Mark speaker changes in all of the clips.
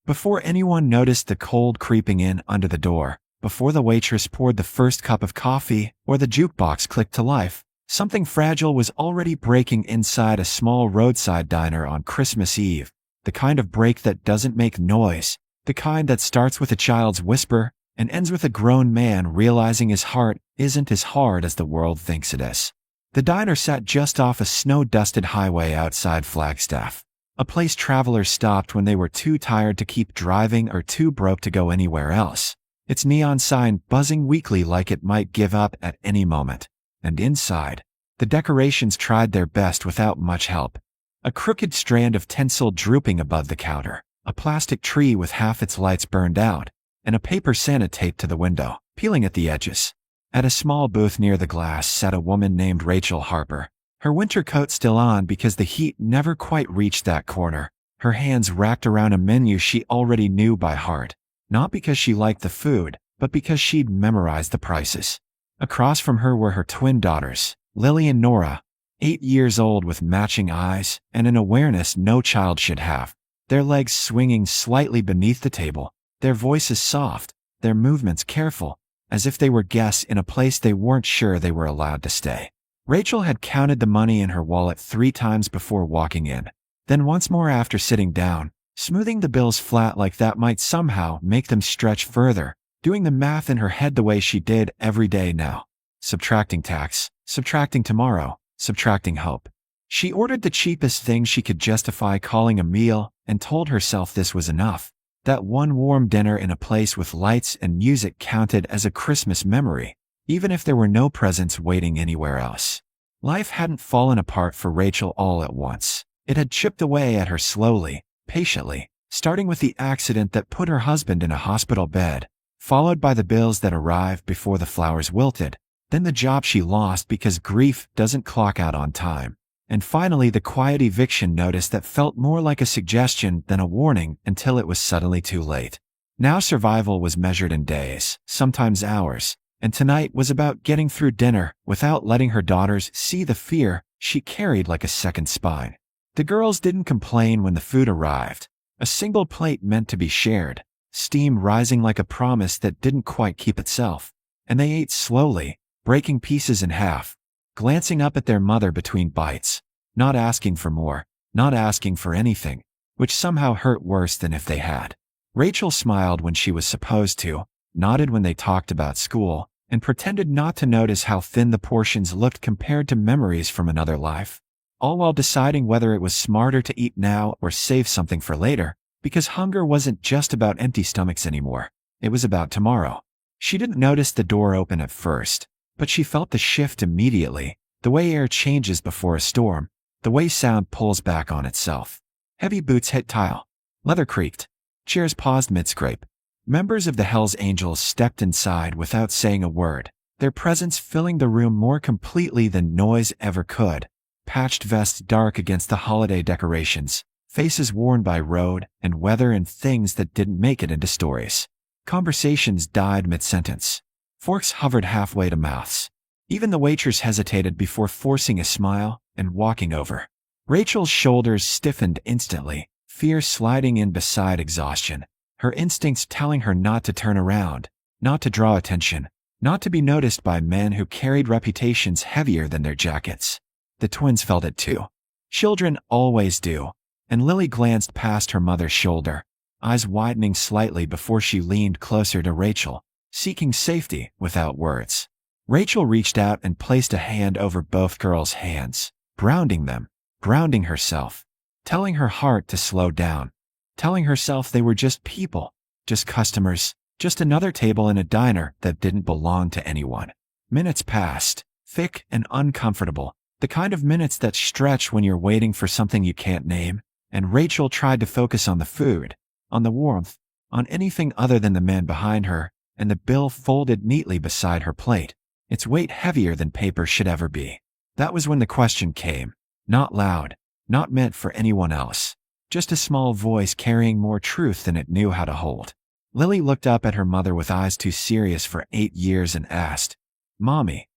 Speaker 1: Before anyone noticed the cold creeping in under the door, before the waitress poured the first cup of coffee or the jukebox clicked to life, something fragile was already breaking inside a small roadside diner on Christmas Eve, the kind of break that doesn't make noise, the kind that starts with a child's whisper and ends with a grown man realizing his heart isn't as hard as the world thinks it is. The diner sat just off a snow-dusted highway outside Flagstaff, a place travelers stopped when they were too tired to keep driving or too broke to go anywhere else, its neon sign buzzing weakly like it might give up at any moment. And inside, the decorations tried their best without much help. A crooked strand of tinsel drooping above the counter, a plastic tree with half its lights burned out, and a paper Santa taped to the window, peeling at the edges. At a small booth near the glass sat a woman named Rachel Harper, her winter coat still on because the heat never quite reached that corner, her hands racked around a menu she already knew by heart, not because she liked the food, but because she'd memorized the prices. Across from her were her twin daughters, Lily and Nora, 8 years old with matching eyes and an awareness no child should have, their legs swinging slightly beneath the table, their voices soft, their movements careful, as if they were guests in a place they weren't sure they were allowed to stay. Rachel had counted the money in her wallet 3 times before walking in, then once more after sitting down, smoothing the bills flat like that might somehow make them stretch further, doing the math in her head the way she did every day now. Subtracting tax, subtracting tomorrow, subtracting hope. She ordered the cheapest thing she could justify calling a meal and told herself this was enough. That one warm dinner in a place with lights and music counted as a Christmas memory, even if there were no presents waiting anywhere else. Life hadn't fallen apart for Rachel all at once. It had chipped away at her slowly, patiently, starting with the accident that put her husband in a hospital bed, followed by the bills that arrived before the flowers wilted, then the job she lost because grief doesn't clock out on time, and finally the quiet eviction notice that felt more like a suggestion than a warning until it was suddenly too late. Now survival was measured in days, sometimes hours, and tonight was about getting through dinner without letting her daughters see the fear she carried like a second spine. The girls didn't complain when the food arrived, a single plate meant to be shared, steam rising like a promise that didn't quite keep itself, and they ate slowly, breaking pieces in half, glancing up at their mother between bites, not asking for more, not asking for anything, which somehow hurt worse than if they had. Rachel smiled when she was supposed to, nodded when they talked about school, and pretended not to notice how thin the portions looked compared to memories from another life, all while deciding whether it was smarter to eat now or save something for later, because hunger wasn't just about empty stomachs anymore, it was about tomorrow. She didn't notice the door open at first, but she felt the shift immediately, the way air changes before a storm, the way sound pulls back on itself. Heavy boots hit tile. Leather creaked. Chairs paused mid-scrape. Members of the Hells Angels stepped inside without saying a word, their presence filling the room more completely than noise ever could. Patched vests dark against the holiday decorations, faces worn by road and weather and things that didn't make it into stories. Conversations died mid-sentence. Forks hovered halfway to mouths. Even the waitress hesitated before forcing a smile and walking over. Rachel's shoulders stiffened instantly, fear sliding in beside exhaustion, her instincts telling her not to turn around, not to draw attention, not to be noticed by men who carried reputations heavier than their jackets. The twins felt it too. Children always do, and Lily glanced past her mother's shoulder, eyes widening slightly before she leaned closer to Rachel, seeking safety without words. Rachel reached out and placed a hand over both girls' hands, grounding them, grounding herself, telling her heart to slow down, telling herself they were just people, just customers, just another table in a diner that didn't belong to anyone. Minutes passed, thick and uncomfortable, the kind of minutes that stretch when you're waiting for something you can't name, and Rachel tried to focus on the food, on the warmth, on anything other than the man behind her, and the bill folded neatly beside her plate, its weight heavier than paper should ever be. That was when the question came, not loud, not meant for anyone else, just a small voice carrying more truth than it knew how to hold. Lily looked up at her mother with eyes too serious for 8 years and asked, "Mommy,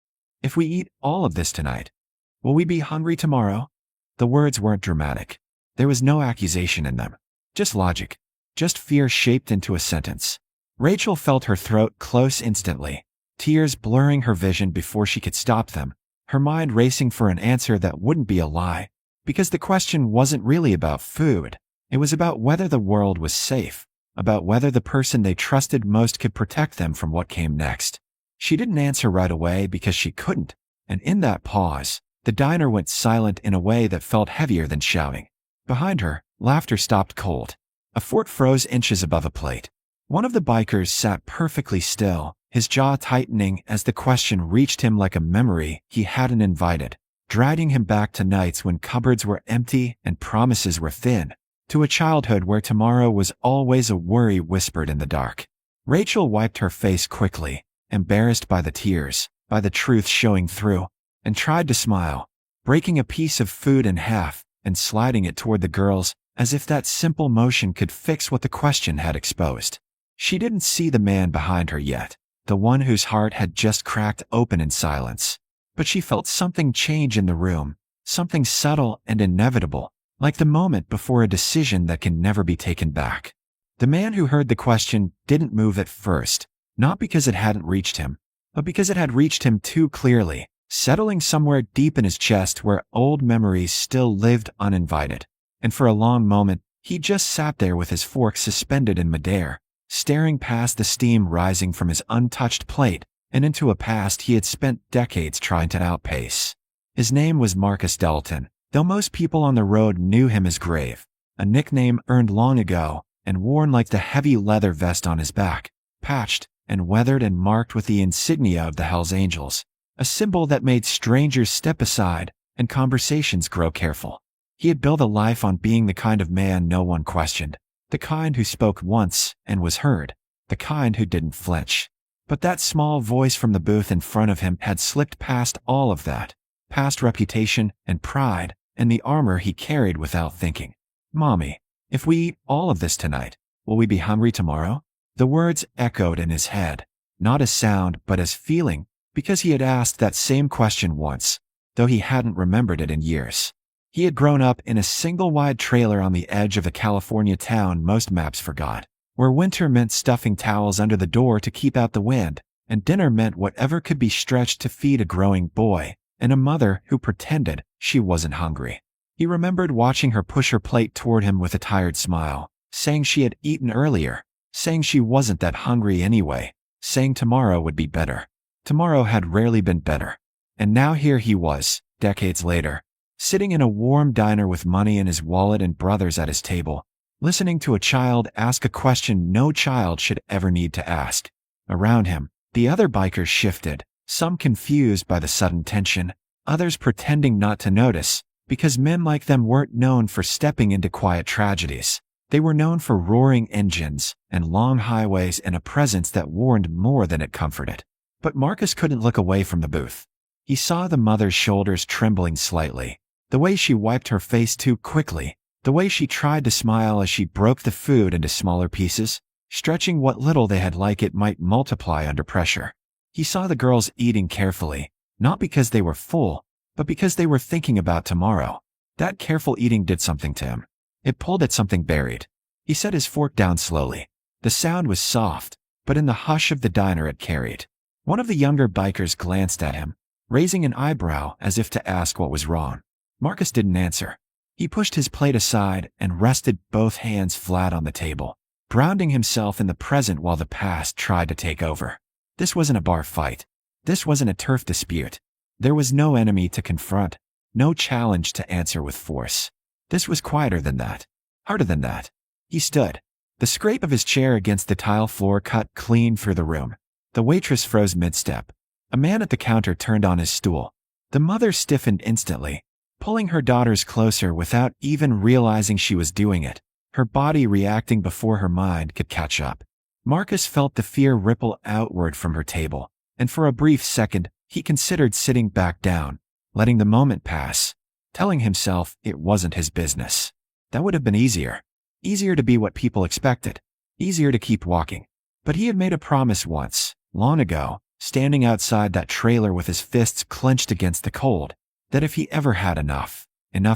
Speaker 1: if we eat all of this tonight, will we be hungry tomorrow?" The words weren't dramatic. There was no accusation in them, just logic. just fear shaped into a sentence. Rachel felt her throat close instantly, tears blurring her vision before she could stop them, her mind racing for an answer that wouldn't be a lie, because the question wasn't really about food. It was about whether the world was safe, about whether the person they trusted most could protect them from what came next. She didn't answer right away because she couldn't, and in that pause, the diner went silent in a way that felt heavier than shouting. Behind her, laughter stopped cold. A fort froze inches above a plate. One of the bikers sat perfectly still, his jaw tightening as the question reached him like a memory he hadn't invited, dragging him back to nights when cupboards were empty and promises were thin, to a childhood where tomorrow was always a worry whispered in the dark. Rachel wiped her face quickly, embarrassed by the tears, by the truth showing through, and tried to smile, breaking a piece of food in half and sliding it toward the girls as if that simple motion could fix what the question had exposed. She didn't see the man behind her yet, the one whose heart had just cracked open in silence. But she felt something change in the room, something subtle and inevitable, like the moment before a decision that can never be taken back. The man who heard the question didn't move at first, not because it hadn't reached him, but because it had reached him too clearly, settling somewhere deep in his chest where old memories still lived uninvited. And for a long moment, he just sat there with his fork suspended in midair, staring past the steam rising from his untouched plate and into a past he had spent decades trying to outpace. His name was Marcus Delton, though most people on the road knew him as Grave, a nickname earned long ago and worn like the heavy leather vest on his back, patched and weathered and marked with the insignia of the Hells Angels, a symbol that made strangers step aside and conversations grow careful. He had built a life on being the kind of man no one questioned, the kind who spoke once and was heard, the kind who didn't flinch. But that small voice from the booth in front of him had slipped past all of that, past reputation and pride and the armor he carried without thinking. "Mommy, if we eat all of this tonight, will we be hungry tomorrow?" The words echoed in his head, not as sound but as feeling, because he had asked that same question once, though he hadn't remembered it in years. He had grown up in a single-wide trailer on the edge of a California town most maps forgot, where winter meant stuffing towels under the door to keep out the wind, and dinner meant whatever could be stretched to feed a growing boy, and a mother who pretended she wasn't hungry. He remembered watching her push her plate toward him with a tired smile, saying she had eaten earlier, saying she wasn't that hungry anyway, saying tomorrow would be better. Tomorrow had rarely been better. And now here he was, decades later, sitting in a warm diner with money in his wallet and brothers at his table, listening to a child ask a question no child should ever need to ask. Around him, the other bikers shifted, some confused by the sudden tension, others pretending not to notice, because men like them weren't known for stepping into quiet tragedies. They were known for roaring engines and long highways and a presence that warned more than it comforted. But Marcus couldn't look away from the booth. He saw the mother's shoulders trembling slightly, the way she wiped her face too quickly, the way she tried to smile as she broke the food into smaller pieces, stretching what little they had like it might multiply under pressure. He saw the girls eating carefully, not because they were full, but because they were thinking about tomorrow. That careful eating did something to him. It pulled at something buried. He set his fork down slowly. The sound was soft, but in the hush of the diner it carried. One of the younger bikers glanced at him, raising an eyebrow as if to ask what was wrong. Marcus didn't answer. He pushed his plate aside and rested both hands flat on the table, grounding himself in the present while the past tried to take over. This wasn't a bar fight. This wasn't a turf dispute. There was no enemy to confront, no challenge to answer with force. This was quieter than that, harder than that. He stood. The scrape of his chair against the tile floor cut clean through the room. The waitress froze mid-step. A man at the counter turned on his stool. The mother stiffened instantly, pulling her daughters closer without even realizing she was doing it, her body reacting before her mind could catch up. Marcus felt the fear ripple outward from her table, and for a brief second, he considered sitting back down, letting the moment pass, telling himself it wasn't his business. That would have been easier. Easier to be what people expected. Easier to keep walking. But he had made a promise once, long ago, standing outside that trailer with his fists clenched against the cold, that if he ever had enough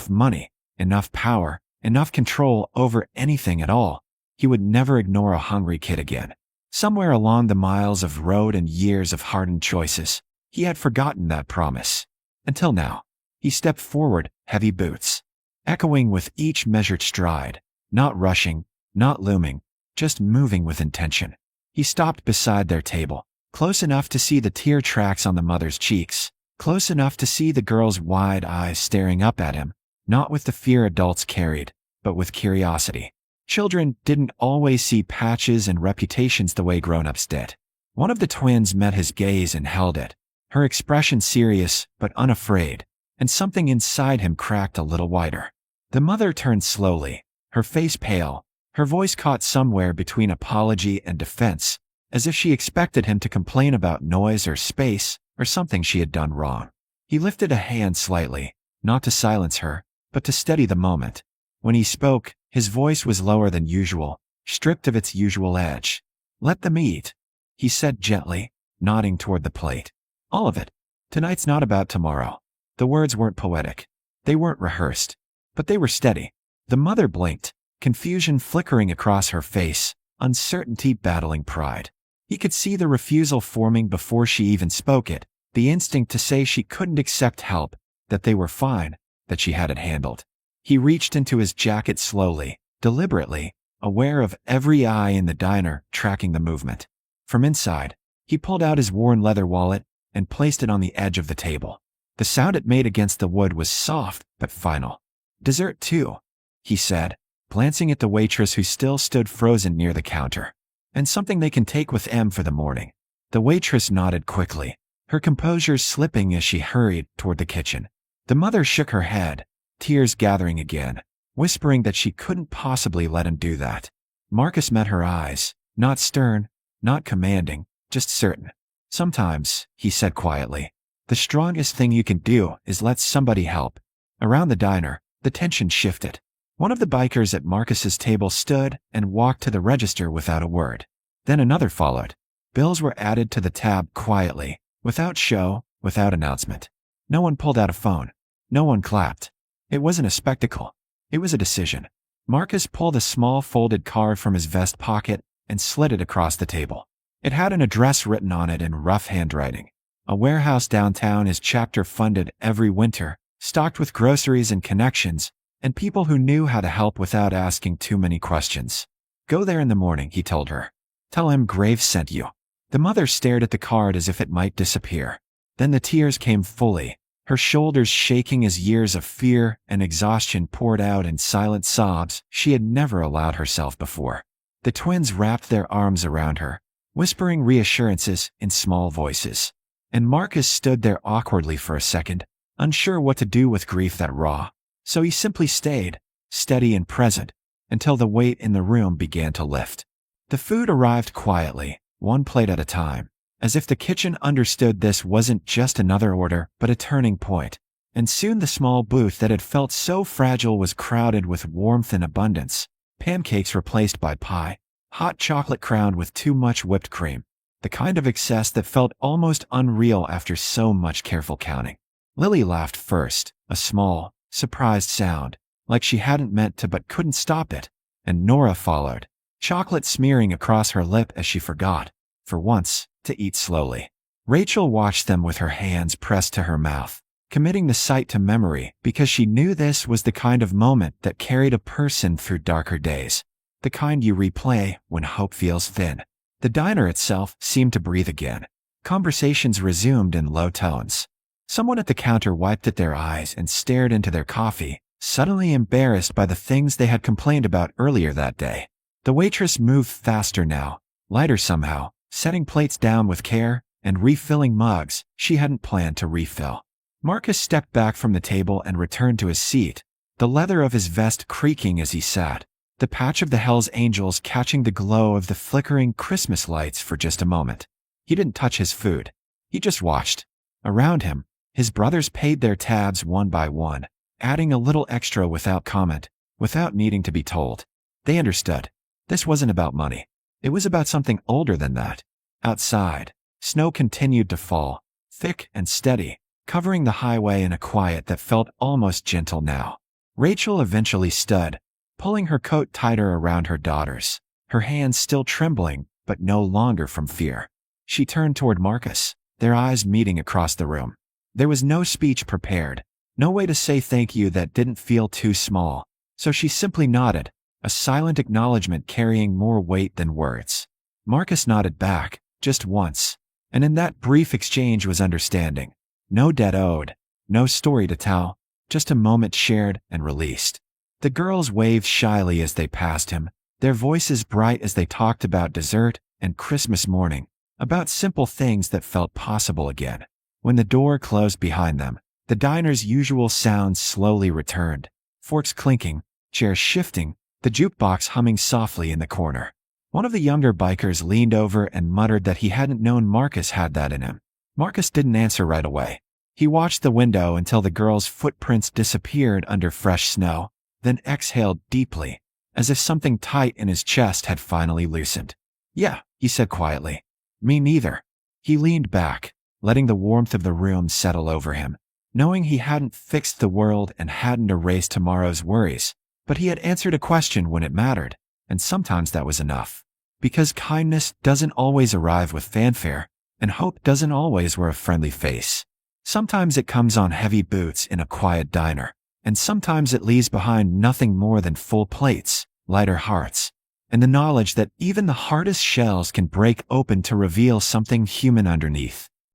Speaker 1: money, enough power, enough control over anything at all, He would never ignore a hungry kid again. Somewhere along the miles of road and years of hardened choices, he had forgotten that promise. Until now. He stepped forward, heavy boots, echoing with each measured stride, not rushing, not looming, just moving with intention. He stopped beside their table, close enough to see the tear tracks on the mother's cheeks, close enough to see the girl's wide eyes staring up at him, not with the fear adults carried, but with curiosity. Children didn't always see patches and reputations the way grown-ups did. One of the twins met his gaze and held it, her expression serious but unafraid, and something inside him cracked a little wider. The mother turned slowly, her face pale, her voice caught somewhere between apology and defense, as if she expected him to complain about noise or space or something she had done wrong. He lifted a hand slightly, not to silence her, but to steady the moment. When he spoke, his voice was lower than usual, stripped of its usual edge. "Let them eat," he said gently, nodding toward the plate. "All of it. Tonight's not about tomorrow." The words weren't poetic. They weren't rehearsed. But they were steady. The mother blinked, confusion flickering across her face, uncertainty battling pride. He could see the refusal forming before she even spoke it, the instinct to say she couldn't accept help, that they were fine, that she had it handled. He reached into his jacket slowly, deliberately, aware of every eye in the diner tracking the movement. From inside, he pulled out his worn leather wallet and placed it on the edge of the table. The sound it made against the wood was soft but final. "Dessert too," he said, glancing at the waitress who still stood frozen near the counter. "And something they can take with them for the morning." The waitress nodded quickly, her composure slipping as she hurried toward the kitchen. The mother shook her head, tears gathering again, whispering that she couldn't possibly let him do that. Marcus met her eyes, not stern, not commanding, just certain. "Sometimes," he said quietly, "the strongest thing you can do is let somebody help." Around the diner, the tension shifted. One of the bikers at Marcus's table stood and walked to the register without a word. Then another followed. Bills were added to the tab quietly, without show, without announcement. No one pulled out a phone. No one clapped. It wasn't a spectacle. It was a decision. Marcus pulled a small folded card from his vest pocket and slid it across the table. It had an address written on it in rough handwriting. A warehouse downtown his chapter funded every winter, stocked with groceries and connections, and people who knew how to help without asking too many questions. "Go there in the morning," he told her. "Tell him Graves sent you." The mother stared at the card as if it might disappear. Then the tears came fully, her shoulders shaking as years of fear and exhaustion poured out in silent sobs she had never allowed herself before. The twins wrapped their arms around her, whispering reassurances in small voices. And Marcus stood there awkwardly for a second, unsure what to do with grief that raw. So he simply stayed, steady and present, until the weight in the room began to lift. The food arrived quietly, one plate at a time, as if the kitchen understood this wasn't just another order but a turning point. And soon the small booth that had felt so fragile was crowded with warmth and abundance. Pancakes replaced by pie, hot chocolate crowned with too much whipped cream, the kind of excess that felt almost unreal after so much careful counting. Lily laughed first, a small, surprised sound, like she hadn't meant to but couldn't stop it, and Nora followed, chocolate smearing across her lip as she forgot, for once, to eat slowly. Rachel watched them with her hands pressed to her mouth, committing the sight to memory because she knew this was the kind of moment that carried a person through darker days, the kind you replay when hope feels thin. The diner itself seemed to breathe again. Conversations resumed in low tones. Someone at the counter wiped at their eyes and stared into their coffee, suddenly embarrassed by the things they had complained about earlier that day. The waitress moved faster now, lighter somehow, setting plates down with care and refilling mugs she hadn't planned to refill. Marcus stepped back from the table and returned to his seat, the leather of his vest creaking as he sat, the patch of the Hells Angels catching the glow of the flickering Christmas lights for just a moment. He didn't touch his food. He just watched. Around him, his brothers paid their tabs one by one, adding a little extra without comment, without needing to be told. They understood. This wasn't about money. It was about something older than that. Outside, snow continued to fall, thick and steady, covering the highway in a quiet that felt almost gentle now. Rachel eventually stood, pulling her coat tighter around her daughters. her hands still trembling, but no longer from fear. She turned toward Marcus, their eyes meeting across the room. There was no speech prepared, no way to say thank you that didn't feel too small, so she simply nodded, a silent acknowledgement carrying more weight than words. Marcus nodded back, just once, and in that brief exchange was understanding. No debt owed, no story to tell, just a moment shared and released. The girls waved shyly as they passed him, their voices bright as they talked about dessert and Christmas morning, about simple things that felt possible again. When the door closed behind them, the diner's usual sounds slowly returned, forks clinking, chairs shifting, the jukebox humming softly in the corner. One of the younger bikers leaned over and muttered that he hadn't known Marcus had that in him. Marcus didn't answer right away. He watched the window until the girl's footprints disappeared under fresh snow, then exhaled deeply, as if something tight in his chest had finally loosened. "Yeah," he said quietly. "Me neither." He leaned back, letting the warmth of the room settle over him, knowing he hadn't fixed the world and hadn't erased tomorrow's worries, but he had answered a question when it mattered, and sometimes that was enough. Because kindness doesn't always arrive with fanfare, and hope doesn't always wear a friendly face. Sometimes it comes on heavy boots in a quiet diner, and sometimes it leaves behind nothing more than full plates, lighter hearts, and the knowledge that even the hardest shells can break open to reveal something human underneath.